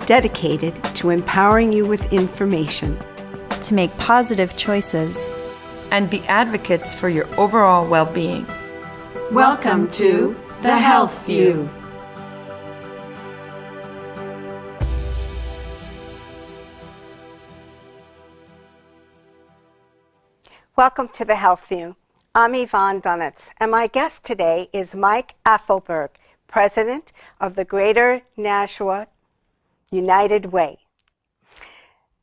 dedicated to empowering you with information to make positive choices and be advocates for your overall well-being. Welcome to The Health View. Welcome to The Health View. I'm Yvonne Dunetz, and my guest today is Mike Apfelberg, President of the Greater Nashua United Way.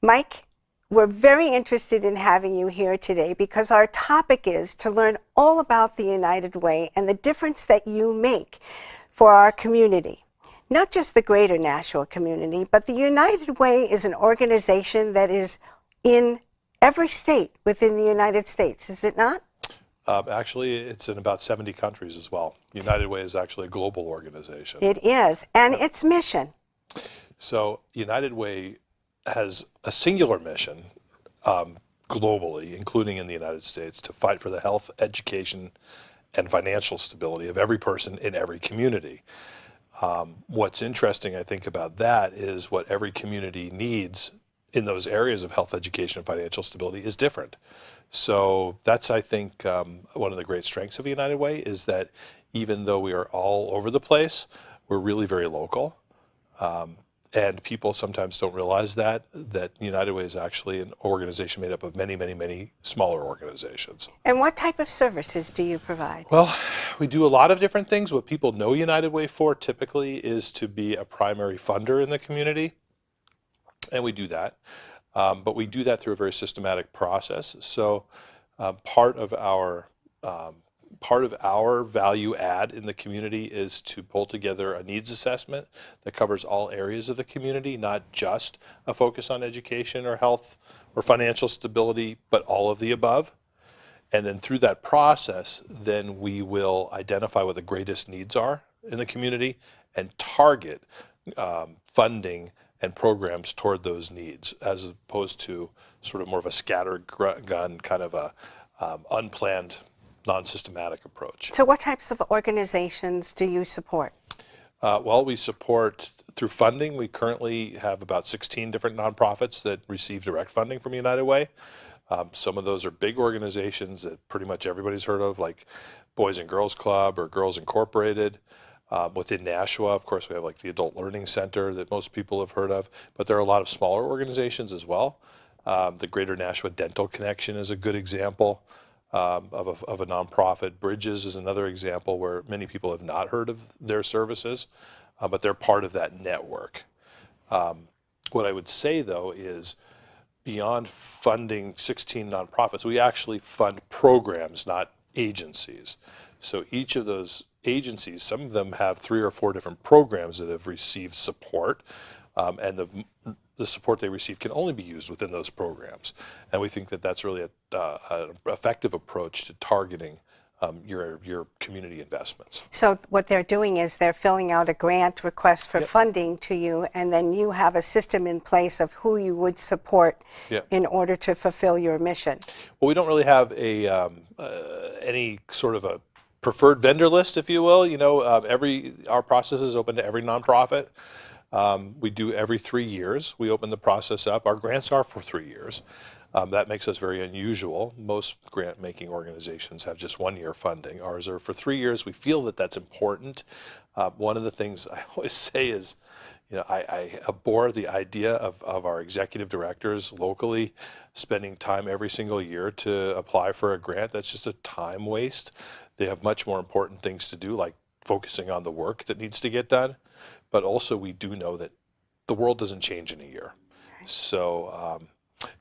Mike, we're very interested in having you here today because our topic is to learn all about the United Way and the difference that you make for our community. Not just the Greater Nashua community, but the United Way is an organization that is in every state within the United States, is it not? Actually, it's in about 70 countries as well. United Way is actually a global organization. It is, and its mission. So United Way has a singular mission globally, including in the United States, to fight for the health, education, and financial stability of every person in every community. What's interesting, I think, about that is what every community needs in those areas of health, education, and financial stability is different. So that's, I think, one of the great strengths of United Way is that even though we are all over the place, we're really very local. And people sometimes don't realize that United Way is actually an organization made up of many, many, many smaller organizations. And what type of services do you provide? Well, we do a lot of different things. What people know United Way for typically is to be a primary funder in the community. And we do that. But we do that through a very systematic process. So part of our value add in the community is to pull together a needs assessment that covers all areas of the community, not just a focus on education or health or financial stability, but all of the above. And then through that process, then we will identify what the greatest needs are in the community and target funding and programs toward those needs, as opposed to sort of more of a scattergun kind of a unplanned, non-systematic approach. So what types of organizations do you support? Well, we support through funding. We currently have about 16 different nonprofits that receive direct funding from United Way. Some of those are big organizations that pretty much everybody's heard of, like Boys and Girls Club or Girls Incorporated. Within Nashua, of course, we have like the Adult Learning Center that most people have heard of, but there are a lot of smaller organizations as well. The Greater Nashua Dental Connection is a good example of a nonprofit. Bridges is another example where many people have not heard of their services, but they're part of that network. What I would say, though, is beyond funding 16 nonprofits, we actually fund programs, not agencies. So each of those agencies, some of them have 3 or 4 different programs that have received support, and the support they receive can only be used within those programs. And we think that that's really an effective approach to targeting your community investments. So what they're doing is they're filling out a grant request for funding to you, and then you have a system in place of who you would support in order to fulfill your mission. Well, we don't really have any sort of a preferred vendor list, if you will. You know, our process is open to every nonprofit. We do every 3 years. We open the process up. Our grants are for 3 years. That makes us very unusual. Most grant-making organizations have just 1-year funding. Ours are for 3 years. We feel that that's important. One of the things I always say is, you know, I abhor the idea of our executive directors locally spending time every single year to apply for a grant. That's just a time waste. They have much more important things to do, like focusing on the work that needs to get done. But also we do know that the world doesn't change in a year. So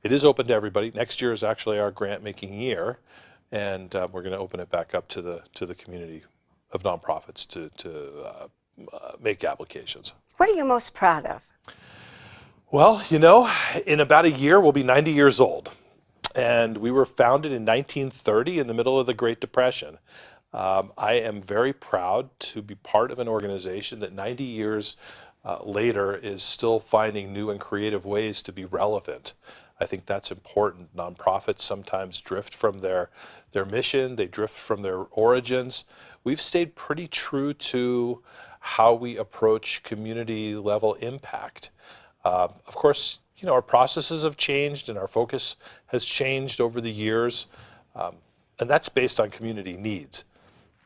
it is open to everybody. Next year is actually our grant making year, and we're going to open it back up to the community of nonprofits to make applications. What are you most proud of? Well, you know, in about a year we'll be 90 years old. And we were founded in 1930 in the middle of the Great Depression. I am very proud to be part of an organization that 90 years later is still finding new and creative ways to be relevant. I think that's important. Nonprofits sometimes drift from their mission, they drift from their origins. We've stayed pretty true to how we approach community level impact. Of course, our processes have changed and our focus has changed over the years, and that's based on community needs.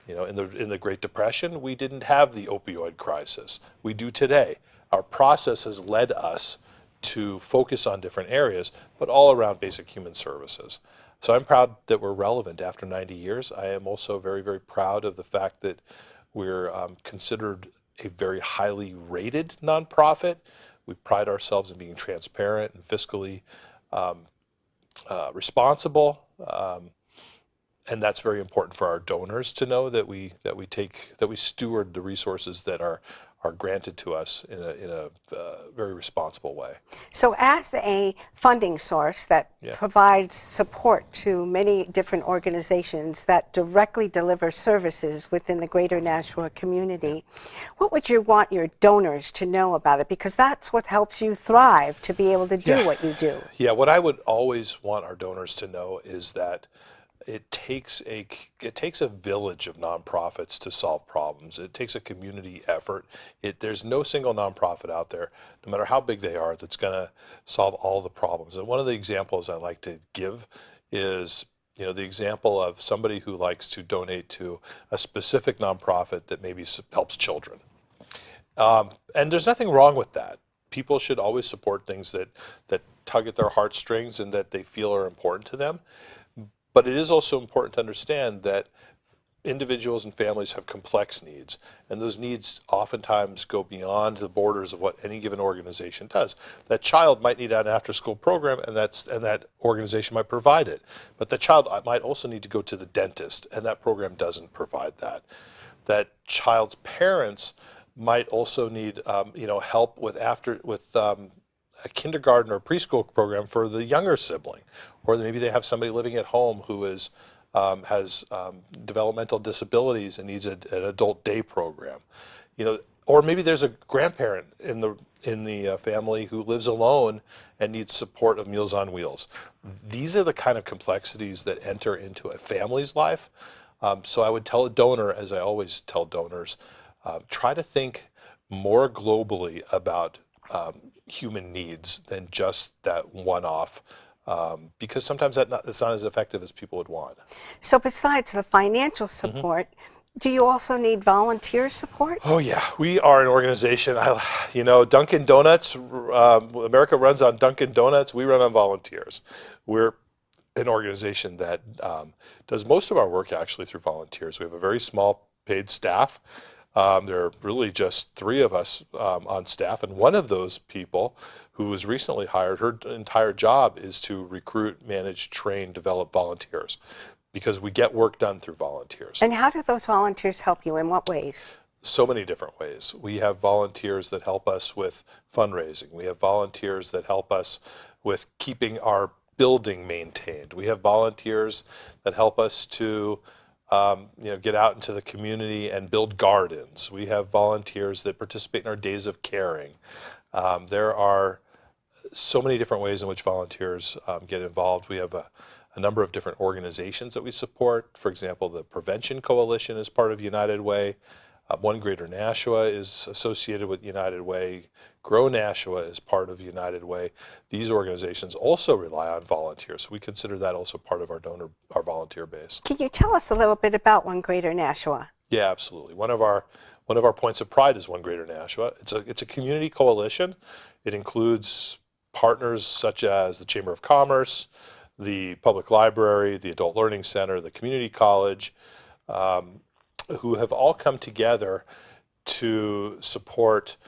In the Great Depression, we didn't have the opioid crisis. We do today. Our process has led us to focus on different areas, but all around basic human services. So I'm proud that we're relevant after 90 years. I am also very, very proud of the fact that we're considered a very highly rated nonprofit. We pride ourselves in being transparent and fiscally responsible. And that's very important for our donors to know that we steward the resources that are granted to us in a very responsible way. So as a funding source that provides support to many different organizations that directly deliver services within the Greater Nashua community, what would you want your donors to know about it? Because that's what helps you thrive to be able to do what you do. Yeah, what I would always want our donors to know is that it takes a village of nonprofits to solve problems. It takes a community effort. There's no single nonprofit out there, no matter how big they are, that's going to solve all the problems. And one of the examples I like to give is, the example of somebody who likes to donate to a specific nonprofit that maybe helps children. And there's nothing wrong with that. People should always support things that tug at their heartstrings and that they feel are important to them. But it is also important to understand that individuals and families have complex needs, and those needs oftentimes go beyond the borders of what any given organization does. That child might need an after-school program, and that organization might provide it. But the child might also need to go to the dentist, and that program doesn't provide that. That child's parents might also need, help with a kindergarten or preschool program for the younger sibling, or maybe they have somebody living at home who has developmental disabilities and needs an adult day program, or maybe there's a grandparent in the family who lives alone and needs support of Meals on Wheels. These are the kind of complexities that enter into a family's life. So I would tell a donor, as I always tell donors, try to think more globally about human needs than just that one-off, because sometimes it's not as effective as people would want. So besides the financial support, do you also need volunteer support? Oh yeah, we are an organization. Dunkin' Donuts, America runs on Dunkin' Donuts. We run on volunteers. We're an organization that does most of our work actually through volunteers. We have a very small paid staff. There are really just 3 of us on staff, and one of those people who was recently hired, her entire job is to recruit, manage, train, develop volunteers, because we get work done through volunteers. And how do those volunteers help you? In what ways? So many different ways. We have volunteers that help us with fundraising. We have volunteers that help us with keeping our building maintained. We have volunteers that help us to get out into the community and build gardens. We have volunteers that participate in our days of caring. There are so many different ways in which volunteers get involved. We have a number of different organizations that we support. For example, the Prevention Coalition is part of United Way. One Greater Nashua is associated with United Way. Grow Nashua is part of United Way. These organizations also rely on volunteers. So we consider that also part of our volunteer base. Can you tell us a little bit about One Greater Nashua? Yeah, absolutely. One of our points of pride is One Greater Nashua. It's a community coalition. It includes partners such as the Chamber of Commerce, the Public Library, the Adult Learning Center, the Community College, who have all come together to support,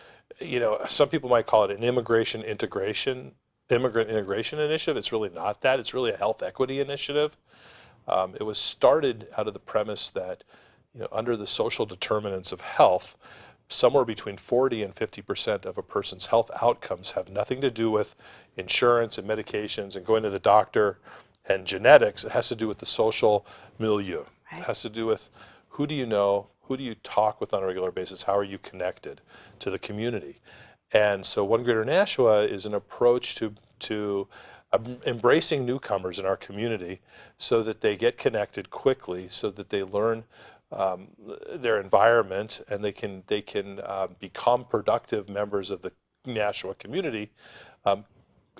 some people might call it an immigrant integration initiative. It's really not that. It's really a health equity initiative. It was started out of the premise that, under the social determinants of health, somewhere between 40 and 50% of a person's health outcomes have nothing to do with insurance and medications and going to the doctor and genetics. It has to do with the social milieu. Right. It has to do with who do you know, who do you talk with on a regular basis, how are you connected to the community. And so One Greater Nashua is an approach to embracing newcomers in our community so that they get connected quickly, so that they learn their environment, and they can become productive members of Nashua community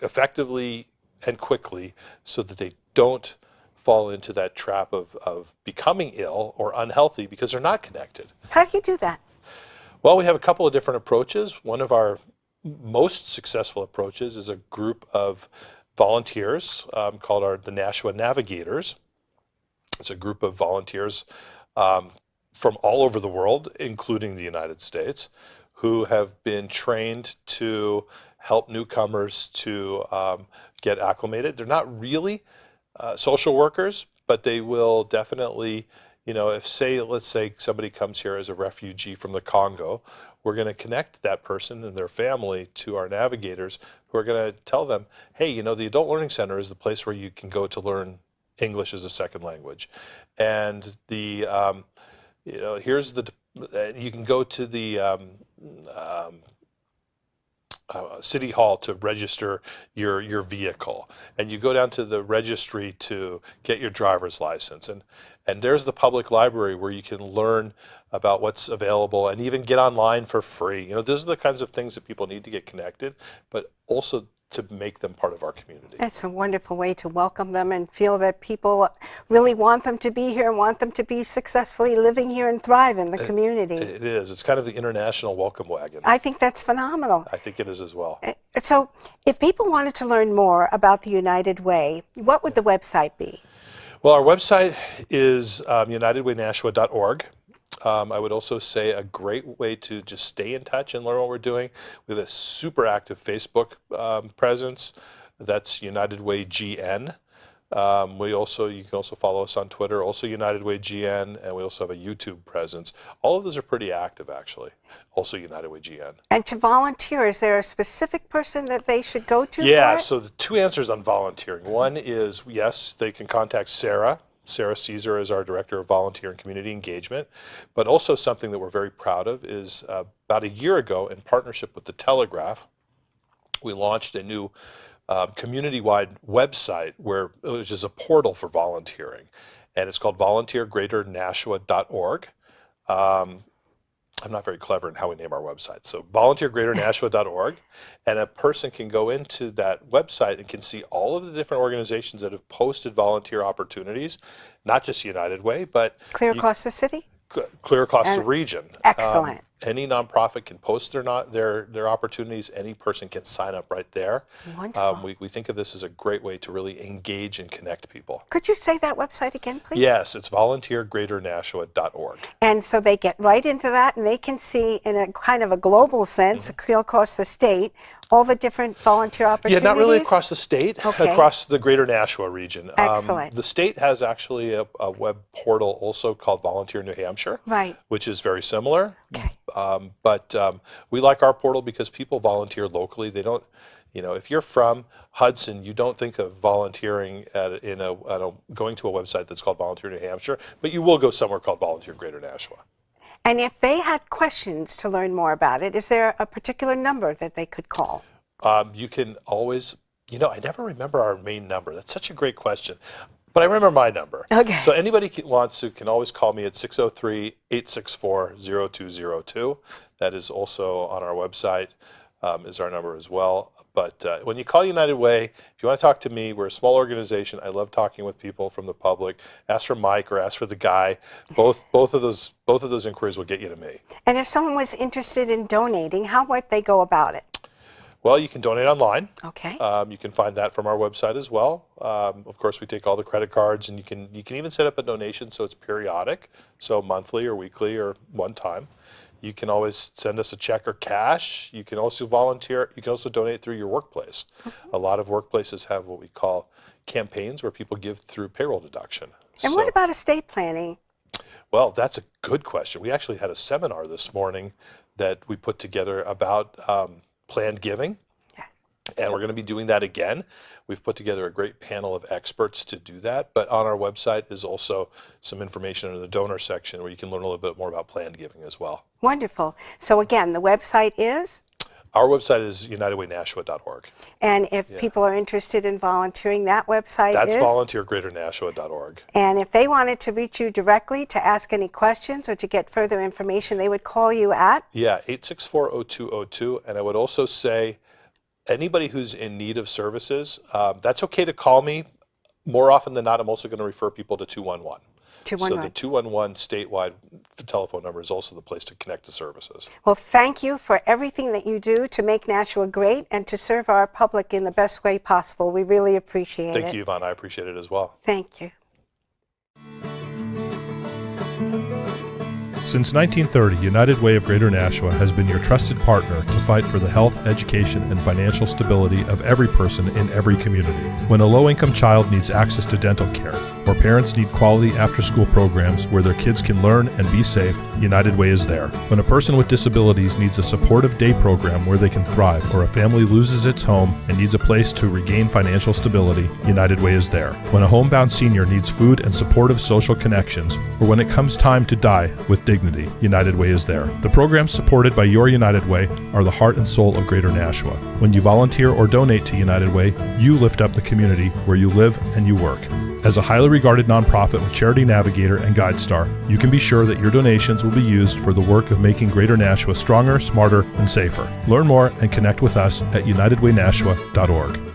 effectively and quickly so that they don't fall into that trap of becoming ill or unhealthy because they're not connected. How do you do that? Well, we have a couple of different approaches. One of our most successful approaches is a group of volunteers called the Nashua Navigators. It's a group of volunteers from all over the world, including the United States, who have been trained to help newcomers to get acclimated. They're not really social workers, but they will definitely, let's say somebody comes here as a refugee from the Congo, we're going to connect that person and their family to our navigators who are going to tell them, hey, the Adult Learning Center is the place where you can go to learn English as a second language. And you can go to the City Hall to register your vehicle, and you go down to the registry to get your driver's license, and there's the public library where you can learn about what's available and even get online for free. Those are the kinds of things that people need to get connected, but also to make them part of our community. It's a wonderful way to welcome them and feel that people really want them to be here, want them to be successfully living here and thrive in the community. It is. It's kind of the international welcome wagon. I think that's phenomenal. I think it is as well. So if people wanted to learn more about the United Way, what would the website be? Well, our website is unitedwaynashua.org. I would also say a great way to just stay in touch and learn what we're doing. We have a super active Facebook presence. That's United Way GN. You can also follow us on Twitter, also United Way GN, and we also have a YouTube presence. All of those are pretty active, actually. Also United Way GN. And to volunteer, is there a specific person that they should go to? Yeah, so the two answers on volunteering. One is, yes, they can contact Sarah. Sarah Caesar is our Director of Volunteer and Community Engagement. But also something that we're very proud of is about a year ago, in partnership with the Telegraph, we launched a new community-wide website which is a portal for volunteering. And it's called volunteergreaternashua.org. I'm not very clever in how we name our website. So volunteergreaternashua.org, and a person can go into that website and can see all of the different organizations that have posted volunteer opportunities, not just United Way, but clear across the city? Clear across the region. Excellent. Any nonprofit can post their opportunities. Any person can sign up right there. Wonderful. We think of this as a great way to really engage and connect people. Could you say that website again, please? Yes, it's volunteergreaternashua.org. And so they get right into that, and they can see in a kind of a global sense, across the state, all the different volunteer opportunities? Yeah, not really across the state, okay. Across the Greater Nashua region. Excellent. The state has actually a web portal also called Volunteer New Hampshire, right, which is very similar. Okay. But we like our portal because people volunteer locally. They don't, if you're from Hudson, you don't think of volunteering going to a website that's called Volunteer New Hampshire, but you will go somewhere called Volunteer Greater Nashua. And if they had questions to learn more about it, is there a particular number that they could call? You can always, I never remember our main number. That's such a great question. But I remember my number. Okay. So anybody wants to can always call me at 603-864-0202. That is also on our website, is our number as well. But when you call United Way, if you want to talk to me, we're a small organization. I love talking with people from the public. Ask for Mike or ask for the guy. Both of those inquiries will get you to me. And if someone was interested in donating, how would they go about it? Well, you can donate online. Okay. You can find that from our website as well. Of course, we take all the credit cards, and you can even set up a donation so it's periodic, so monthly or weekly or one time. You can always send us a check or cash. You can also volunteer. You can also donate through your workplace. A lot of workplaces have what we call campaigns where people give through payroll deduction. And what about estate planning? Well, that's a good question. We actually had a seminar this morning that we put together about planned giving, and we're going to be doing that again. We've put together a great panel of experts to do that, but on our website is also some information in the donor section where you can learn a little bit more about planned giving as well. Wonderful. So again, the website is? Our website is unitedwaynashua.org. And if people are interested in volunteering, that website That's is? volunteergreaternashua.org. And if they wanted to reach you directly to ask any questions or to get further information, they would call you at? Yeah, 864-0202. And I would also say, anybody who's in need of services, that's okay to call me. More often than not, I'm also going to refer people to 211. 211. So the 211 statewide telephone number is also the place to connect to services. Well, thank you for everything that you do to make Nashua great and to serve our public in the best way possible. We really appreciate it. Thank you, Yvonne. I appreciate it as well. Thank you. Since 1930, United Way of Greater Nashua has been your trusted partner to fight for the health, education, and financial stability of every person in every community. When a low-income child needs access to dental care, or parents need quality after-school programs where their kids can learn and be safe, United Way is there. When a person with disabilities needs a supportive day program where they can thrive, or a family loses its home and needs a place to regain financial stability, United Way is there. When a homebound senior needs food and supportive social connections, or when it comes time to die with dignity, United Way is there. The programs supported by your United Way are the heart and soul of Greater Nashua. When you volunteer or donate to United Way, you lift up the community where you live and you work. As a highly regarded nonprofit with Charity Navigator and GuideStar, you can be sure that your donations will be used for the work of making Greater Nashua stronger, smarter, and safer. Learn more and connect with us at unitedwaynashua.org.